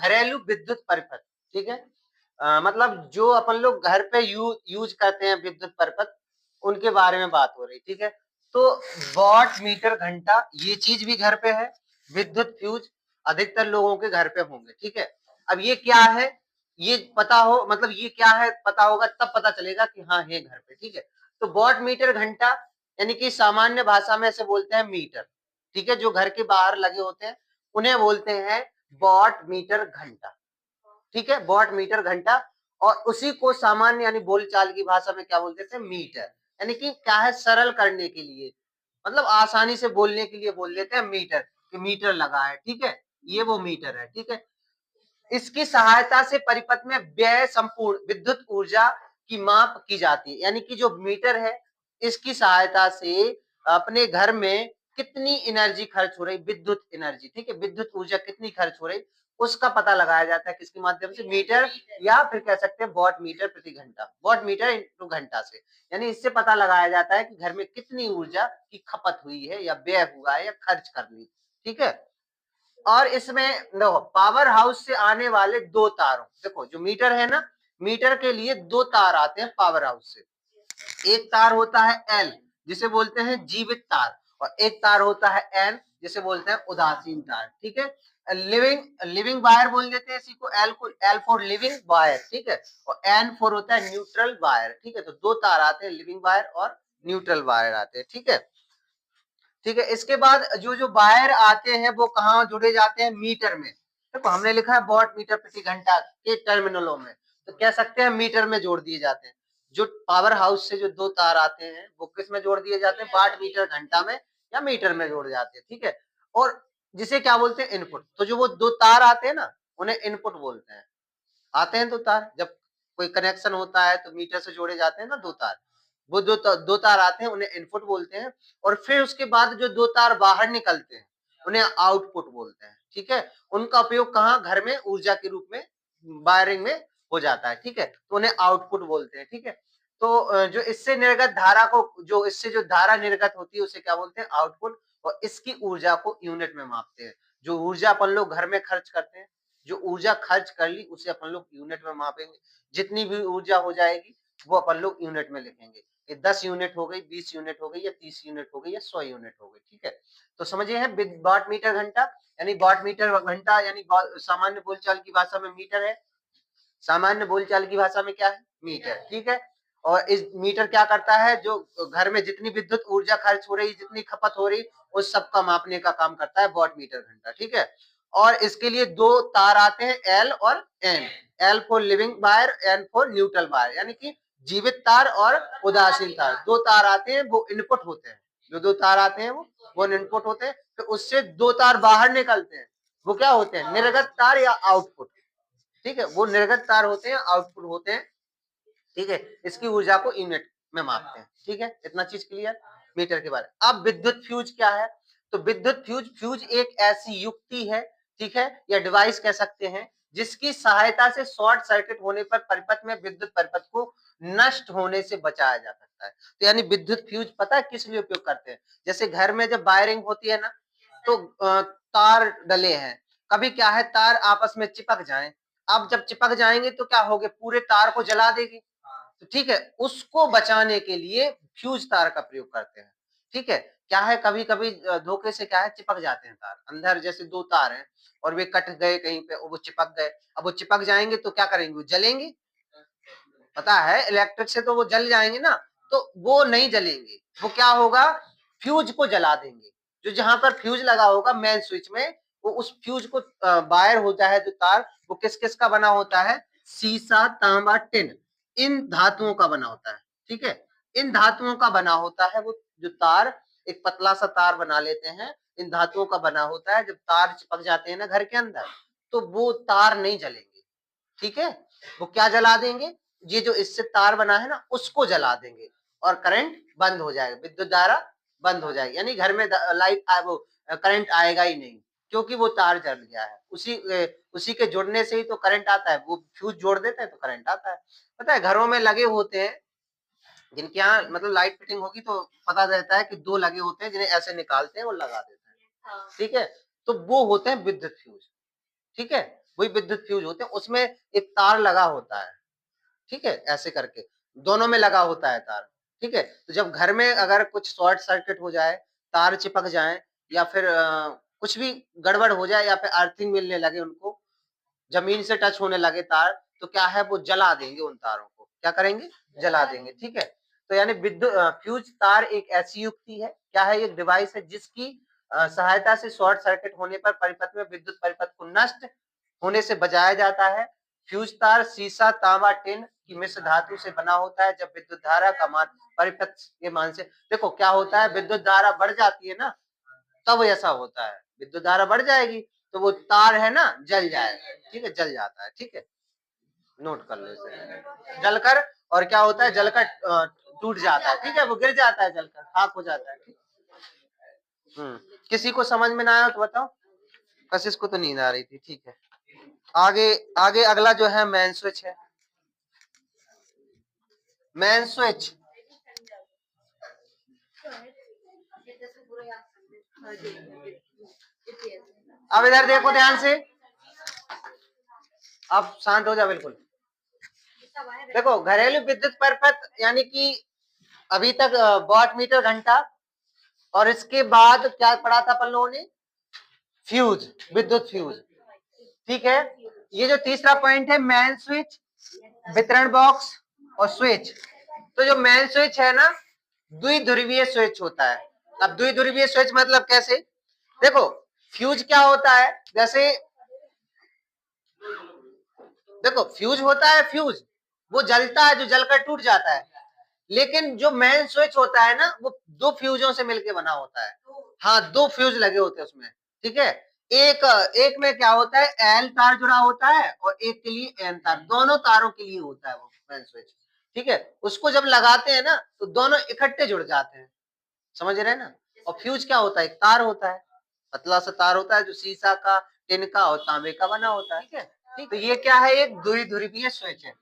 घरेलू विद्युत परिपथ, ठीक है। मतलब जो अपन लोग घर पे यूज करते हैं विद्युत परिपथ, उनके बारे में बात हो रही, ठीक है। तो वॉट मीटर घंटा ये चीज भी घर पे है, विद्युत फ्यूज अधिकतर लोगों के घर पे होंगे, ठीक है। अब ये क्या है, ये पता हो, मतलब ये क्या है पता होगा तब पता चलेगा कि हाँ है घर पे, ठीक है। तो वॉट मीटर घंटा यानी कि सामान्य भाषा में ऐसे बोलते हैं मीटर, ठीक है। जो घर के बाहर लगे होते हैं उन्हें बोलते हैं वॉट मीटर घंटा, ठीक है, वॉट मीटर घंटा। और उसी को सामान्य यानी बोलचाल की भाषा में क्या बोलते थे, मीटर। यानी कि क्या है, सरल करने के लिए, मतलब आसानी से बोलने के लिए बोल देते हैं मीटर, कि मीटर लगा है, ठीक है, ये वो मीटर है, ठीक है। इसकी सहायता से परिपथ में व्यय संपूर्ण विद्युत ऊर्जा की माप की जाती है। यानी कि जो मीटर है, इसकी सहायता से अपने घर में कितनी एनर्जी खर्च हो रही, विद्युत एनर्जी, ठीक है, विद्युत ऊर्जा कितनी खर्च हो रही, उसका पता लगाया जाता है किसके माध्यम से, मीटर, या फिर कह सकते हैं वॉट मीटर प्रति घंटा, वॉट मीटर इंटू घंटा से। यानी इससे पता लगाया जाता है कि घर में कितनी ऊर्जा की खपत हुई है, या व्यय हुआ है, या खर्च कर ली, ठीक है। और इसमें देखो पावर हाउस से आने वाले दो तारों, देखो जो मीटर है ना, मीटर के लिए दो तार आते हैं पावर हाउस से। एक तार होता है एल, जिसे बोलते हैं जीवित तार, और एक तार होता है एन, जिसे बोलते हैं उदासीन तार, ठीक है। लिविंग लिविंग वायर बोल देते हैं इसी को, एल फॉर लिविंग वायर, ठीक है, और एन फॉर होता है न्यूट्रल वायर, ठीक है। तो दो तार आते हैं, लिविंग वायर और न्यूट्रल वायर आते हैं, ठीक है, ठीक है। इसके बाद जो जो वायर आते हैं वो कहाँ जुड़े जाते हैं, मीटर में। देखो हमने लिखा है वॉट मीटर प्रति घंटा के टर्मिनलों में, तो कह सकते हैं मीटर में जोड़ दिए जाते हैं। जो पावर हाउस से जो दो तार आते हैं वो किस में जोड़ दिए जाते हैं, वाट मीटर घंटा में या मीटर में जोड़ जाते हैं, ठीक है। और जिसे क्या बोलते हैं, इनपुट। तो जो वो दो तार आते हैं ना, उन्हें इनपुट बोलते हैं। आते हैं दो तार, जब कोई कनेक्शन होता है तो मीटर से जोड़े जाते हैं ना दो तार, वो दो तार आते हैं, उन्हें इनपुट बोलते हैं। और फिर उसके बाद जो दो तार बाहर निकलते हैं उन्हें आउटपुट बोलते हैं, ठीक है। उनका उपयोग कहाँ, घर में ऊर्जा के रूप में वायरिंग में हो जाता है, ठीक है, तो उन्हें आउटपुट बोलते हैं, ठीक है। तो जो इससे निर्गत धारा को, जो इससे जो धारा निर्गत होती है उसे क्या बोलते हैं, आउटपुट। और इसकी ऊर्जा को यूनिट में मापते हैं। जो ऊर्जा अपन लोग घर में खर्च करते हैं, जो ऊर्जा खर्च कर ली उसे अपन लोग यूनिट में मापेंगे। जितनी भी ऊर्जा हो जाएगी वो अपन लोग यूनिट में लिखेंगे। ये 10 यूनिट हो गई, 20 यूनिट हो गई, या 30 यूनिट हो गई, या 100 यूनिट हो गई, ठीक है। तो समझिए है वाट मीटर घंटा, यानी वाट मीटर घंटा यानी सामान्य बोलचाल की भाषा में मीटर है, सामान्य बोलचाल की भाषा में क्या है, मीटर, ठीक है। और इस मीटर क्या करता है, जो घर में जितनी विद्युत ऊर्जा खर्च हो रही, जितनी खपत हो रही, उस सबका मापने का काम करता है वॉट मीटर घंटा, ठीक है। और इसके लिए दो तार आते हैं, एल और N, L for living wire, N for neutral wire, यानी कि जीवित तार और उदासीन तार। दो तार आते हैं वो इनपुट होते हैं, जो दो तार आते हैं वो इनपुट होते हैं। तो उससे दो तार बाहर निकलते हैं, वो क्या होते हैं, निर्गत तार या आउटपुट, ठीक है, वो निर्गत तार होते हैं, आउटपुट होते हैं, ठीक है। इसकी ऊर्जा को यूनिट में मापते हैं, ठीक है। इतना चीज क्लियर मीटर के बारे में। अब विद्युत फ्यूज क्या है, तो विद्युत फ्यूज एक ऐसी युक्ति है, ठीक है, या डिवाइस कह सकते हैं, जिसकी सहायता से शॉर्ट सर्किट होने पर परिपथ में विद्युत परिपथ को नष्ट होने से बचाया जा सकता है। तो यानी विद्युत फ्यूज पता है किस लिए उपयोग करते हैं, जैसे घर में जब वायरिंग होती है ना, तो तार डले हैं, कभी क्या है तार आपस में चिपक जाएं, अब जब चिपक जाएंगे तो क्या होगे, पूरे तार को जला देगी, तो ठीक है, उसको बचाने के लिए फ्यूज तार का प्रयोग करते हैं, ठीक है। क्या है, कभी कभी धोखे से क्या है, चिपक जाते हैं तार अंदर, जैसे दो तार हैं और वे कट गए कहीं पे, वो चिपक गए, अब वो चिपक जाएंगे तो क्या करेंगे, वो जलेंगे, पता है इलेक्ट्रिक से तो वो जल जाएंगे ना, तो वो नहीं जलेंगे, वो क्या होगा, फ्यूज को जला देंगे। जो जहां पर फ्यूज लगा होगा मेन स्विच में, वो उस फ्यूज को वायर होता है जो तार, वो किस किस का बना होता है, सीसा, तांबा, टिन, इन धातुओं का बना होता है, ठीक है। इन धातुओं का बना होता है वो जो तार, एक पतला सा तार बना लेते हैं, इन धातुओं का बना होता है। जब तार चिपक जाते हैं ना घर के अंदर, तो वो तार नहीं जलेंगे, ठीक है, वो क्या जला देंगे, ये जो इससे तार बना है ना उसको जला देंगे, और करंट बंद हो जाएगा, विद्युत धारा बंद हो जाएगी, यानी घर में लाइट वो करंट आएगा ही नहीं, क्योंकि वो तार जल गया है। उसी के जुड़ने से ही तो करंट आता है, वो फ्यूज जोड़ देते हैं तो करंट आता है। पता है घरों में लगे होते हैं, जिनके यहाँ मतलब लाइट फिटिंग होगी तो पता रहता है कि दो लगे होते हैं, जिन्हें ऐसे निकालते हैं और लगा देते हैं, ठीक है, तो वो होते हैं विद्युत फ्यूज, ठीक है। वही विद्युत फ्यूज होते हैं, उसमें एक तार लगा होता है, ठीक है, ऐसे करके दोनों में लगा होता है तार, ठीक है। तो जब घर में अगर कुछ शॉर्ट सर्किट हो जाए, तार चिपक जाए या फिर कुछ भी गड़बड़ हो जाए या फिर अर्थिंग मिलने लगे उनको, जमीन से टच होने लगे तार, तो क्या है वो जला देंगे उन तारों को, क्या करेंगे, जला देंगे, ठीक है। तो यानी विद्युत फ्यूज तार एक ऐसी युक्ति है, क्या है, एक डिवाइस है जिसकी सहायता से शॉर्ट सर्किट होने पर परिपथ में विद्युत परिपथ को नष्ट होने से बचाया जाता है। फ्यूज तार सीसा, तांबा, टिन की मिश्र धातु से बना होता है। जब विद्युत धारा का मान परिपथ के मान से, देखो क्या होता है, विद्युत धारा बढ़ जाती है ना, तब ऐसा होता है, विद्युत धारा बढ़ जाएगी तो वो तार है ना जल जाएगा, ठीक है, जल जाता है, ठीक है, नोट कर लो इसे, जलकर, और क्या होता है, जलकर टूट जाता है, ठीक है, वो गिर जाता है, जलकर खाक हो जाता है, ठीक। किसी को समझ में ना आया तो बताओ, कशिश को तो नींद आ रही थी, ठीक है। आगे आगे अगला जो है मेन स्विच है, मेन स्विच। अब इधर देखो ध्यान से, अब शांत हो जा बिल्कुल। देखो घरेलू विद्युत परिपथ यानी कि अभी तक वॉट मीटर घंटा, और इसके बाद क्या पढ़ा था अपन लोगों ने, फ्यूज, विद्युत फ्यूज, ठीक है। ये जो तीसरा पॉइंट है मेन स्विच, वितरण बॉक्स और स्विच। तो जो मेन स्विच है ना, द्विध्रुवीय स्विच होता है। अब द्विध्रुवीय स्विच मतलब कैसे, देखो फ्यूज क्या होता है, जैसे देखो फ्यूज होता है, फ्यूज वो जलता है, जो जलकर टूट जाता है, लेकिन जो मेन स्विच होता है ना, वो दो फ्यूजों से मिलकर बना होता है। हाँ, दो फ्यूज लगे होते हैं उसमें, ठीक है। एक एक में क्या होता है, एल तार जुड़ा होता है और एक के लिए एन तार, दोनों तारों के लिए होता है वो मेन स्विच, ठीक है। उसको जब लगाते हैं ना तो दोनों इकट्ठे जुड़ जाते हैं, समझ रहे हैं ना। और फ्यूज क्या होता है, एक तार होता है, पतला सा तार होता है जो सीसा का, टिन का और तांबे का बना होता है, ठीक है। ठीक, तो ये क्या है, एक द्विध्रुवीय स्विच है।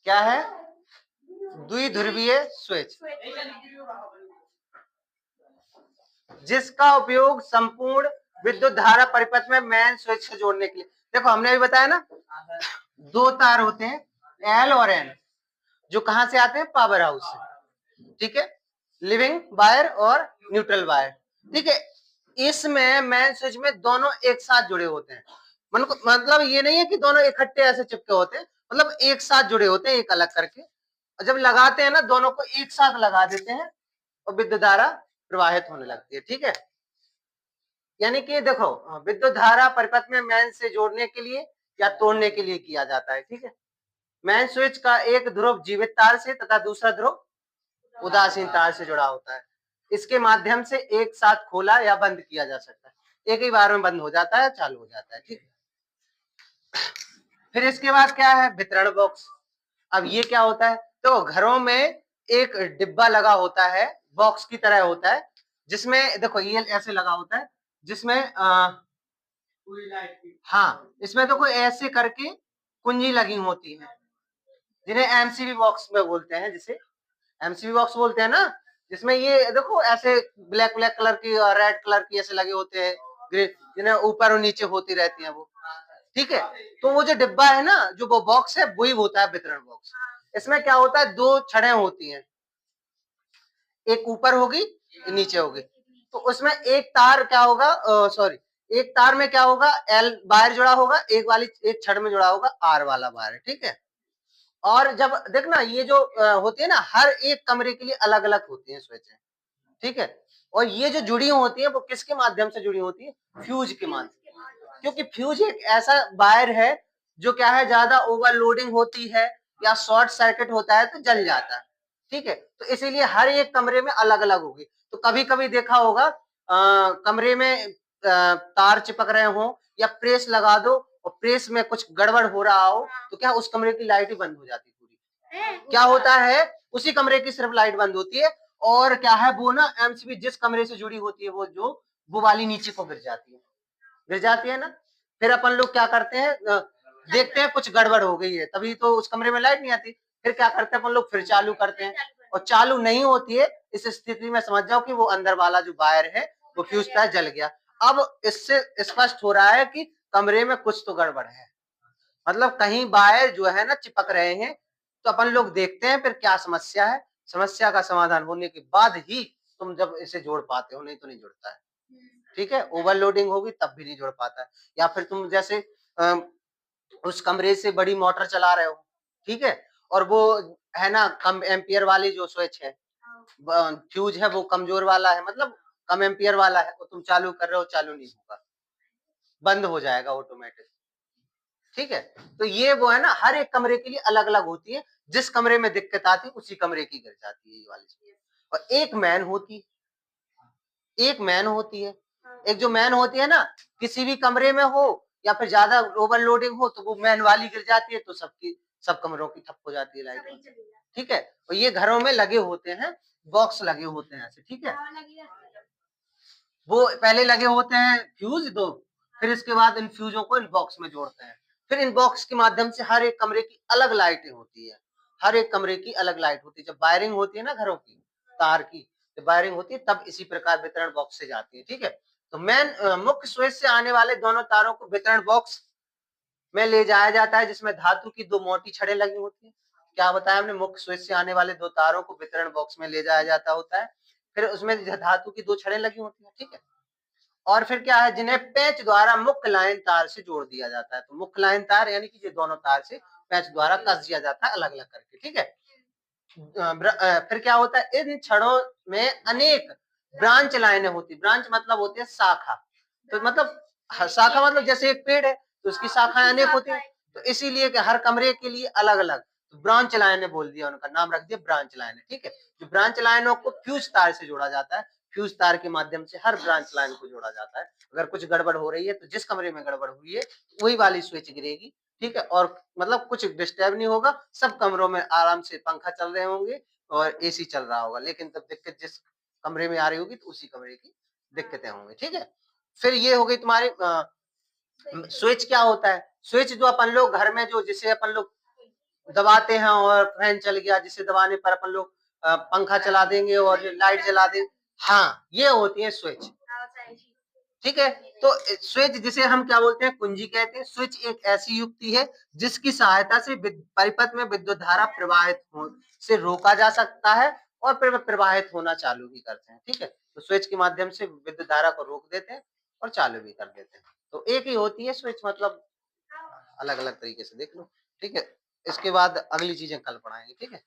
क्या है, द्विध्रुवीय स्विच, जिसका उपयोग संपूर्ण विद्युत धारा परिपथ में मेन स्विच से जोड़ने के लिए, देखो हमने अभी बताया ना, दो तार होते हैं एल और एन, जो कहां से आते हैं, पावर हाउस से, ठीक है, लिविंग वायर और न्यूट्रल वायर, ठीक है। इसमें मेन स्विच में दोनों एक साथ जुड़े होते हैं, मतलब ये नहीं है कि दोनों इकट्ठे ऐसे चिपके होते हैं, मतलब एक साथ जुड़े होते हैं, एक अलग करके, और जब लगाते हैं ना दोनों को एक साथ लगा देते हैं और विद्युत धारा प्रवाहित होने लगती है, ठीक है। यानी कि देखो विद्युत धारा परिपथ में मेन से जोड़ने के लिए या तोड़ने के लिए किया जाता है, ठीक है। मेन स्विच का एक ध्रुव जीवित तार से तथा दूसरा ध्रुव उदासीन तार से जुड़ा होता है। इसके माध्यम से एक साथ खोला या बंद किया जा सकता है, एक ही बार में बंद हो जाता है, चालू हो जाता है, ठीक है। फिर इसके बाद क्या है, वितरण बॉक्स। अब ये क्या होता है, तो घरों में एक डिब्बा लगा होता है, बॉक्स की तरह होता है, जिसमें देखो ये ऐसे लगा होता है, जिसमें हाँ, इसमें देखो ऐसे करके कुंजी लगी होती है, जिन्हें एमसीबी बॉक्स में बोलते हैं, जिसे एमसीबी बॉक्स बोलते हैं ना, जिसमें ये देखो ऐसे ब्लैक ब्लैक कलर की और रेड कलर की ऐसे लगे होते हैं, ग्रीन, जिन्हें ऊपर और नीचे होती रहती है वो, ठीक है। तो वो जो डिब्बा है ना, जो वो बॉक्स है, वही होता है वितरण बॉक्स। इसमें क्या होता है, दो छड़ें होती हैं, एक ऊपर होगी, एक नीचे होगी। तो उसमें एक तार क्या होगा, सॉरी, एक तार में क्या होगा, एल वायर जुड़ा होगा, एक वाली एक छड़ में जुड़ा होगा आर वाला वायर, ठीक है। और जब देखना ये जो होती है ना, हर एक कमरे के लिए अलग अलग होती है स्विच, ठीक है। और ये जो जुड़ी होती है वो किसके माध्यम से जुड़ी होती है, फ्यूज के माध्यम, क्योंकि फ्यूज एक ऐसा वायर है जो क्या है, ज्यादा ओवरलोडिंग होती है या शॉर्ट सर्किट होता है तो जल जाता है, ठीक है। तो इसीलिए हर एक कमरे में अलग अलग होगी। तो कभी कभी देखा होगा कमरे में तार चिपक रहे हो या प्रेस लगा दो और प्रेस में कुछ गड़बड़ हो रहा हो, तो क्या उस कमरे की लाइट ही बंद हो जाती पूरी, क्या होता है, उसी कमरे की सिर्फ लाइट बंद होती है, और क्या है वो ना एमसीबी जिस कमरे से जुड़ी होती है वो जो वो वाली नीचे को गिर जाती है, गिर जाती है ना। फिर अपन लोग क्या करते हैं, देखते हैं कुछ गड़बड़ हो गई है, तभी तो उस कमरे में लाइट नहीं आती, फिर क्या करते हैं अपन लोग, फिर चालू करते हैं, और चालू नहीं होती है, इस स्थिति में समझ जाओ कि वो अंदर वाला जो वायर है वो फ्यूज पैच जल गया। अब इससे स्पष्ट हो रहा है कि कमरे में कुछ तो गड़बड़ है, मतलब कहीं वायर जो है ना चिपक रहे हैं, तो अपन लोग देखते हैं फिर क्या समस्या है, समस्या का समाधान होने के बाद ही तुम जब इसे जोड़ पाते हो, नहीं तो नहीं जुड़ता है। ठीक है, ओवरलोडिंग होगी तब भी नहीं जुड़ पाता है। या फिर तुम जैसे उस कमरे से बड़ी मोटर चला रहे हो, ठीक है, और वो है ना कम एम्पियर वाली जो स्विच है, फ्यूज है वो कमजोर वाला है, मतलब कम एम्पियर वाला है, तो तुम चालू कर रहे हो, चालू नहीं होगा, बंद हो जाएगा ऑटोमेटिक। ठीक है, तो ये वो है ना, हर एक कमरे के लिए अलग अलग होती है, जिस कमरे में दिक्कत आती है उसी कमरे की गिर जाती है ये वाली। और एक मैन होती है, एक मैन होती है, एक जो मैन होती है ना, किसी भी कमरे में हो या फिर ज्यादा ओवरलोडिंग हो तो वो मैन वाली गिर जाती है, तो सबकी सब कमरों की ठप हो जाती है लाइट। ठीक है, और ये घरों में लगे होते हैं, बॉक्स लगे होते हैं ऐसे। ठीक है, वो पहले लगे होते हैं फ्यूज दो, फिर इसके बाद इन फ्यूजों को इन बॉक्स में जोड़ते हैं, फिर इन बॉक्स के माध्यम से हर एक कमरे की अलग लाइटें होती है, हर एक कमरे की अलग लाइट होती है। जब वायरिंग होती है ना घरों की तार की, जब वायरिंग होती है तब इसी प्रकार वितरण बॉक्स से जाती है। ठीक है, तो मेन मुख्य स्विच से आने वाले दोनों तारों को वितरण बॉक्स में ले जाया जाता है, जिसमें धातु की दो मोटी छड़ें लगी होती है। क्या बताया हमने, मुख्य स्विच से आने वाले दो तारों को वितरण बॉक्स में ले जाया जाता होता है, फिर उसमें धातु की दो छड़ें लगी होती है। ठीक है, और फिर क्या है, जिन्हें पेंच द्वारा मुख्य लाइन तार से जोड़ दिया जाता है। तो मुख्य लाइन तार यानी कि ये दोनों तार से पेंच द्वारा कस दिया जाता है अलग अलग करके। ठीक है, फिर क्या होता है, इन छड़ों में अनेक ब्रांच लाइनें होती, ब्रांच मतलब होती है शाखा, तो मतलब शाखा मतलब जैसे एक पेड़ है तो उसकी शाखाएं अनेक होती है, तो इसीलिए कि हर कमरे के लिए अलग अलग ब्रांच लाइनें बोल दिया, उनका नाम रख दिया ब्रांच लाइन। ठीक है, जो ब्रांच लाइनों को फ्यूज तार से जोड़ा जाता है, फ्यूज तार के माध्यम से हर ब्रांच लाइन को जोड़ा जाता है। अगर कुछ गड़बड़ हो रही है तो जिस कमरे में गड़बड़ हुई है वही वाली स्विच गिरेगी। ठीक है, और मतलब कुछ डिस्टर्ब नहीं होगा, सब कमरों में आराम से पंखा चल रहे होंगे और एसी चल रहा होगा, लेकिन तब दिक्कत जिस कमरे में आ रही होगी तो उसी कमरे की दिक्कतें होंगी। ठीक है, फिर ये हो गई तुम्हारी स्विच। क्या होता है स्विच, जो अपन लोग घर में जो जिसे अपन लोग दबाते हैं और फैन चल गया, जिसे दबाने पर अपन लोग पंखा चला देंगे और लाइट जला देंगे, हाँ ये होती है स्विच। ठीक है, तो स्विच जिसे हम क्या बोलते हैं, कुंजी कहते हैं। स्विच एक ऐसी युक्ति है जिसकी सहायता से परिपथ में विद्युत धारा प्रवाहित हो से रोका जा सकता है और फिर प्रवाहित होना चालू भी करते हैं। ठीक है, तो स्विच के माध्यम से विद्युत धारा को रोक देते हैं और चालू भी कर देते हैं। तो एक ही होती है स्विच, मतलब अलग अलग तरीके से देख लो। ठीक है, इसके बाद अगली चीजें कल पढ़ाएंगे। ठीक है।